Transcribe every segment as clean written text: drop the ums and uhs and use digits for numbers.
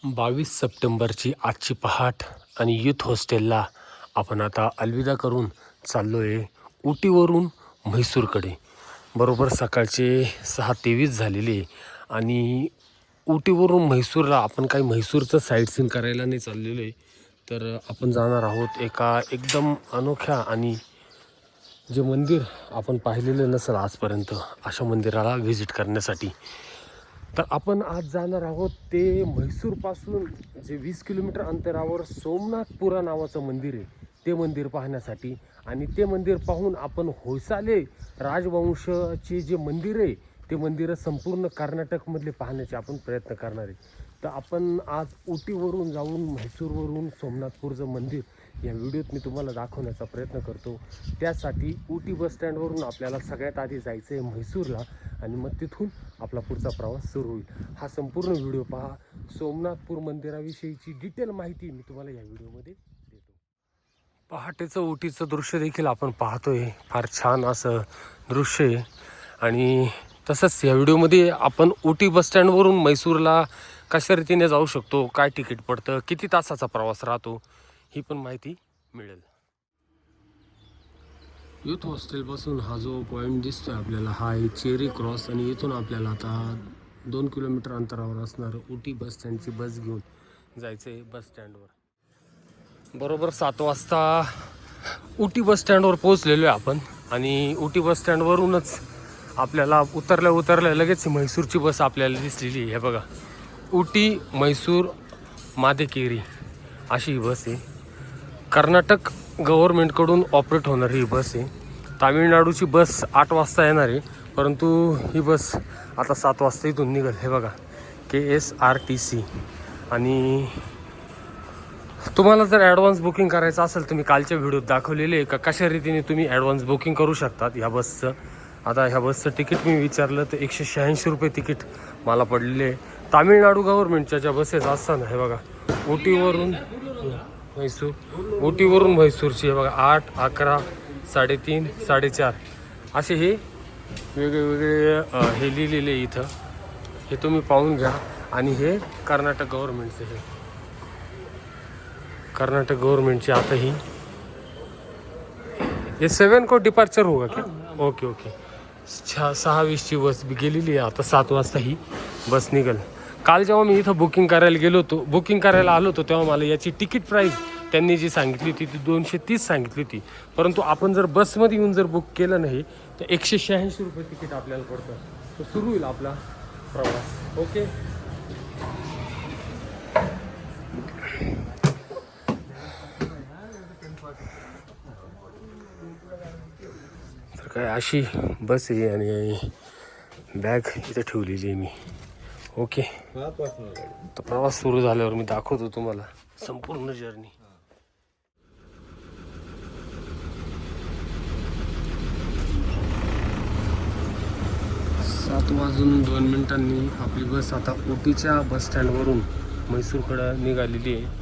22 सप्टेंबरची आजची पहाट आणि यूथ हॉस्टेलला आपण आता अलविदा करून चाललो आहे उटीवरून म्हैसूरकडे. बरोबर सकाळचे 6:23 झालेले आहे आणि उटीवरून म्हैसूरला आपण काही म्हैसूरचं साईट सीन करायला नाही चाललेलो आहे, तर आपण जाणार आहोत एका एकदम अनोख्या आणि जे मंदिर आपण पाहिलेलं नसेल आजपर्यंत अशा मंदिराला व्हिजिट करण्यासाठी. तर आपण आज जाणार आहोत ते म्हैसूरपासून जे 20 किलोमीटर अंतरावर सोमनाथपुरा नावाचं मंदिर आहे ते मंदिर पाहण्यासाठी. आणि ते मंदिर पाहून आपण होयसाले राजवंशाचे जे मंदिर आहे ते मंदिरं संपूर्ण कर्नाटकमधले पाहण्याचे आपण प्रयत्न करणार आहे. तर आपण आज उटीवरून जाऊन म्हैसूरवरून सोमनाथपूरचं मंदिर या व्हिडिओत मी तुम्हाला दाखवण्याचा प्रयत्न करतो. त्यासाठी उटी बसस्टँडवरून आपल्याला सगळ्यात आधी जायचं आहे म्हैसूरला आणि मग तिथून आपला पुढचा प्रवास सुरू होईल. हा संपूर्ण व्हिडिओ पहा. सोमनाथपूर मंदिराविषयीची डिटेल माहिती मी तुम्हाला या व्हिडिओमध्ये देतो. पहाटेचं उटीचं दृश्य देखील आपण पाहतोय. फार छान असं दृश्य आहे. आणि तसंच या व्हिडिओमध्ये आपण उटी बसस्टँडवरून म्हैसूरला कशा रीतीने जाऊ शकतो, काय तिकीट पडतं, किती तासाचा प्रवास राहतो, ही पण माहिती मिळेल. यूथ हॉस्टेलपासून हा जो पॉईंट दिसतोय आपल्याला हा आहे चेरी क्रॉस. आणि इथून आपल्याला आता 2 किलोमीटर अंतरावर असणार उटी बसस्टँडची बस घेऊन जायचं आहे बसस्टँडवर. बरोबर 7 वाजता उटी बसस्टँडवर पोहोचलेलो आहे आपण. आणि उटी बसस्टँडवरूनच आपल्याला उतरल्या लगेच म्हैसूरची बस आपल्याला दिसलेली आहे. हे बघा, उटी म्हैसूर मादेकेरी अशी ही बस आहे. कर्नाटक गव्हर्नमेंटकडून ऑपरेट होणारी ही बस आहे. तामिळनाडूची बस 8 वाजता येणार आहे, परंतु ही बस आता 7 वाजता इथून निघेल. हे बघा, KSRTC. आणि तुम्हाला जर ॲडव्हान्स बुकिंग करायचं असेल तर मी कालच्या व्हिडिओत दाखवलेले आहे का कशा रीतीने तुम्ही ॲडव्हान्स बुकिंग करू शकतात ह्या बसचं. आता ह्या बसचं तिकीट मी विचारलं तर 186 रुपये तिकीट मला पडलेले आहे. तामिळनाडू गव्हर्नमेंटच्या ज्या बसेस असतात, हे बघा, उटीवरून म्हैसूरची हे बघा 8, 11, 3:30, 4:30 असे हे वेगळे हे लिहिलेले इथं. हे तुम्ही पाहून घ्या. आणि हे कर्नाटक गव्हर्नमेंटचे, हे कर्नाटक गव्हर्नमेंटची आता ही हे 7 को डिपार्चर होगा क्या? ओके 6:20ची बस गेलेली आहे. आता 7 वाजता ही बस निघेल. काल जेव्हा मी इथं बुकिंग करायला आलो होतो तेव्हा मला याची तिकीट प्राईस त्यांनी जी सांगितली होती ती 230 सांगितली होती. परंतु आपण जर बसमध्ये येऊन जर बुक केलं नाही तर 186 रुपये तिकीट आपल्याला पडतं. तर सुरू होईल आपला प्रवास. ओके, तर काय अशी बस आहे. आणि बॅग इथं ठेवलेली आहे मी. ओके, तर प्रवास सुरू झाल्यावर मी दाखवतो तुम्हाला संपूर्ण जर्नी. 7:02 आपली बस आता उटीच्या बसस्टँडवरून म्हैसूरकडं निघालेली आहे.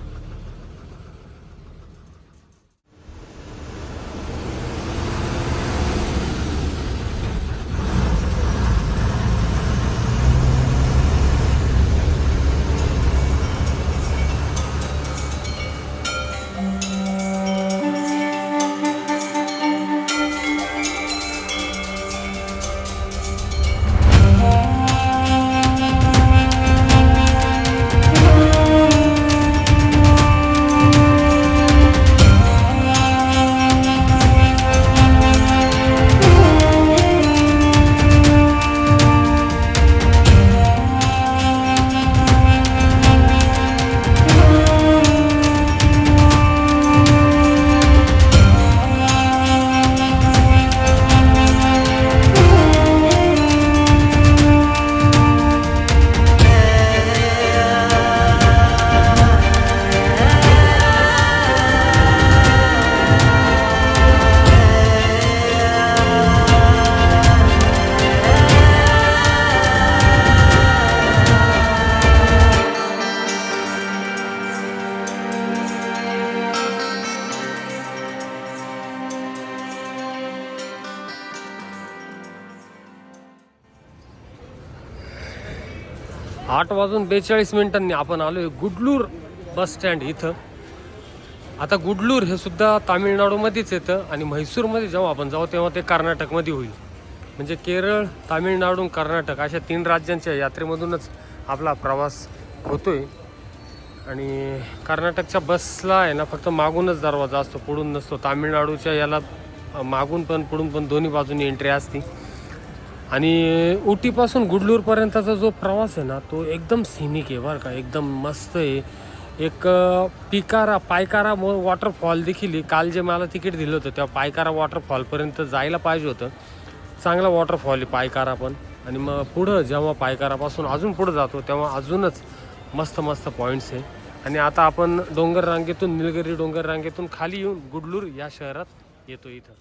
8:42 आपण आलो आहे गुडलूर बस स्टँड इथं. आता गुडलूर हे सुद्धा तामिळनाडूमध्येच येतं आणि म्हैसूरमध्ये जेव्हा आपण जाऊ तेव्हा ते कर्नाटकमध्ये होईल. म्हणजे केरळ, तामिळनाडू, कर्नाटक अशा 3 राज्यांच्या यात्रेमधूनच आपला प्रवास होतो आहे. आणि कर्नाटकच्या बसला आहे ना फक्त मागूनच दरवाजा असतो, पुढून नसतो. तामिळनाडूच्या याला मागून पण पुढून पण दोन्ही बाजूनी एंट्री असते. आणि उटीपासून गुडलूरपर्यंतचा जो प्रवास आहे ना तो एकदम सिनिक आहे बरं का, एकदम मस्त आहे. एक पायकारा वॉटरफॉल देखील आहे. काल जे मला तिकीट दिलं होतं तेव्हा पायकारा वॉटरफॉलपर्यंत जायला पाहिजे होतं. चांगला वॉटरफॉल आहे पायकारा पण. आणि मग पुढं जेव्हा पायकारापासून अजून पुढं जातो तेव्हा अजूनच मस्त मस्त पॉईंट्स आहे. आणि आता आपण डोंगर रांगेतून, निलगिरी डोंगर रांगेतून खाली येऊन गुडलूर या शहरात येतो इथं.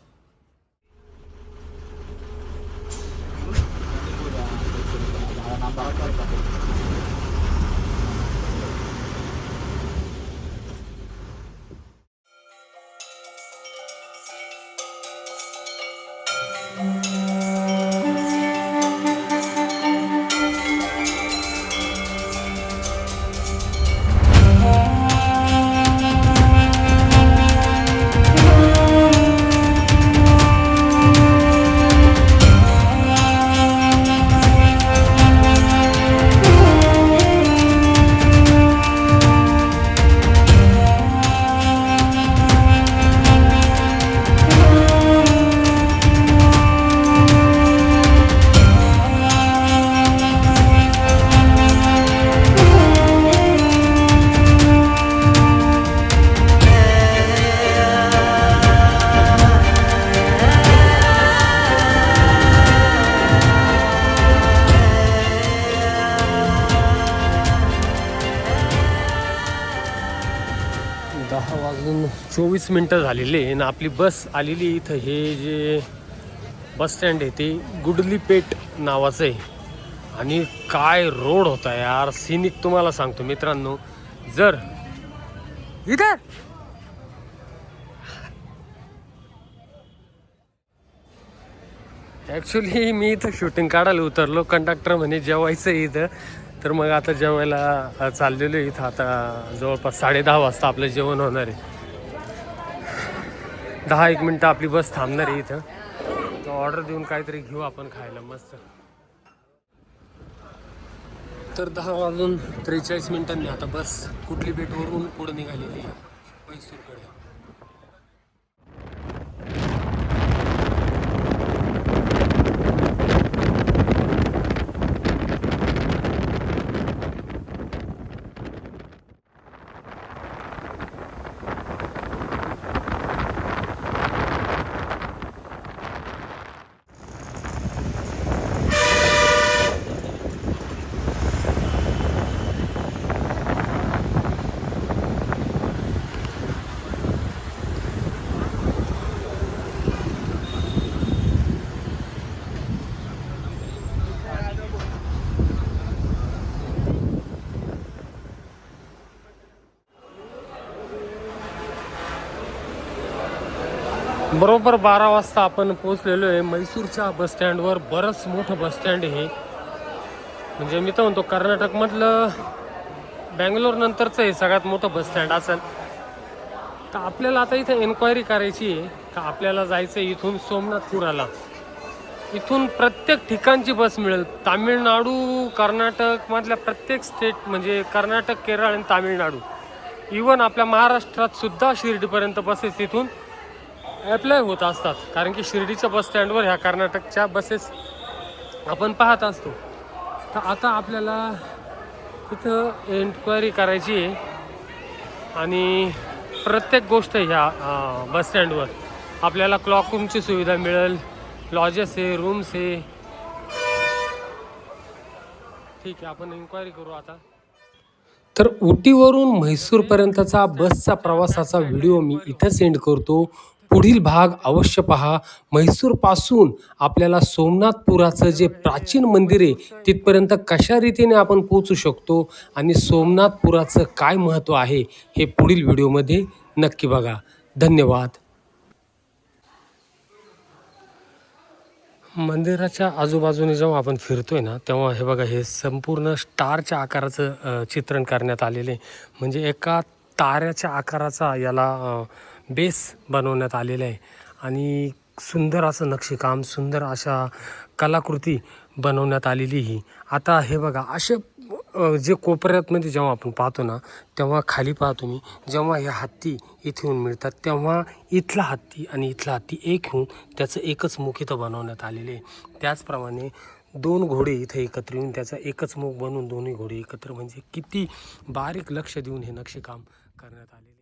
दहा वाजून 24 झालेले आणि आपली बस आलेली इथं. हे जे बस स्टँड आहे ते गुडलीपेट नावाचं आहे. आणि काय रोड होता यार, सिनिक तुम्हाला सांगतो मित्रांनो. जर इधर ॲक्च्युली मी इथं शूटिंग काढायला उतरलो, कंडक्टर म्हणे जेवायचं इथं. तर मग आता जेवायला चाललेलो इथं. आता जवळपास 10:30 वाजता आपलं जेवण होणार आहे. 10-1 मिनटं आपली बस थांबणार आहे इथं. तर ऑर्डर देऊन काहीतरी घेऊ आपण खायला मस्त. तर 10:43 आता बस गुडलीपेटवरून पुढे निघालेली आहे म्हैसूरकडे. बरोबर 12 वाजता आपण पोहोचलेलो आहे म्हैसूरच्या बस स्टँडवर. बरंच मोठं बस स्टँड आहे. म्हणजे मी तर म्हणतो कर्नाटकमधलं बँगलोर नंतरचं हे सगळ्यात मोठं बस स्टँड असेल. तर आपल्याला आता इथं एन्क्वायरी करायची आहे का आपल्याला जायचं आहे इथून सोमनाथपुराला. इथून प्रत्येक ठिकाणची बस मिळेल. तामिळनाडू, कर्नाटकमधल्या प्रत्येक स्टेट म्हणजे कर्नाटक, केरळ आणि तामिळनाडू, इवन आपल्या महाराष्ट्रात सुद्धा शिर्डीपर्यंत बसेस इथून ॲप्लाय होत असतात. कारण की शिर्डीच्या बस स्टँडवर ह्या कर्नाटकच्या बसेस आपण पाहत असतो. तर आता आपल्याला इथं एन्क्वायरी करायची आहे. आणि प्रत्येक गोष्ट ह्या बस स्टँडवर आपल्याला क्लॉक रूमची सुविधा मिळेल, लॉजेस आहे, रूम्स आहे. ठीक आहे, आपण एन्क्वायरी करू आता. तर उटीवरून म्हैसूरपर्यंतचा बसचा प्रवासाचा व्हिडिओ मी इथं सेंड करतो. पुढील भाग अवश्य पहा. म्हैसूरपासून आपल्याला सोमनाथपुराचं जे प्राचीन मंदिर आहे तिथपर्यंत कशा रीतीने आपण पोहोचू शकतो आणि सोमनाथपुराचं काय महत्त्व आहे हे पुढील व्हिडिओमध्ये नक्की बघा. धन्यवाद. मंदिराच्या आजूबाजूने जेव्हा आपण फिरतोय ना, तेव्हा हे बघा, हे संपूर्ण स्टारच्या आकाराचं चित्रण करण्यात आलेलं आहे. म्हणजे एका ताऱ्याच्या आकाराचा याला बेस बनवण्यात आलेला आहे आणि सुंदर असं नक्षीकाम, सुंदर अशा कलाकृती बनवण्यात आलेली ही. आता हे बघा, असे जे कोपऱ्यातमध्ये जेव्हा आपण पाहतो ना, तेव्हा खाली पाहतो मी, जेव्हा हे हत्ती इथे येऊन मिळतात, तेव्हा इथला हत्ती आणि इथला हत्ती एक होऊन त्याचं एकच मुख इथं बनवण्यात आलेले आहे. त्याचप्रमाणे दोन घोडे इथे एकत्र येऊन त्याचा एकच मुख बनवून दोन्ही घोडे एकत्र, म्हणजे किती बारीक लक्ष देऊन हे नक्षीकाम करण्यात आलेले.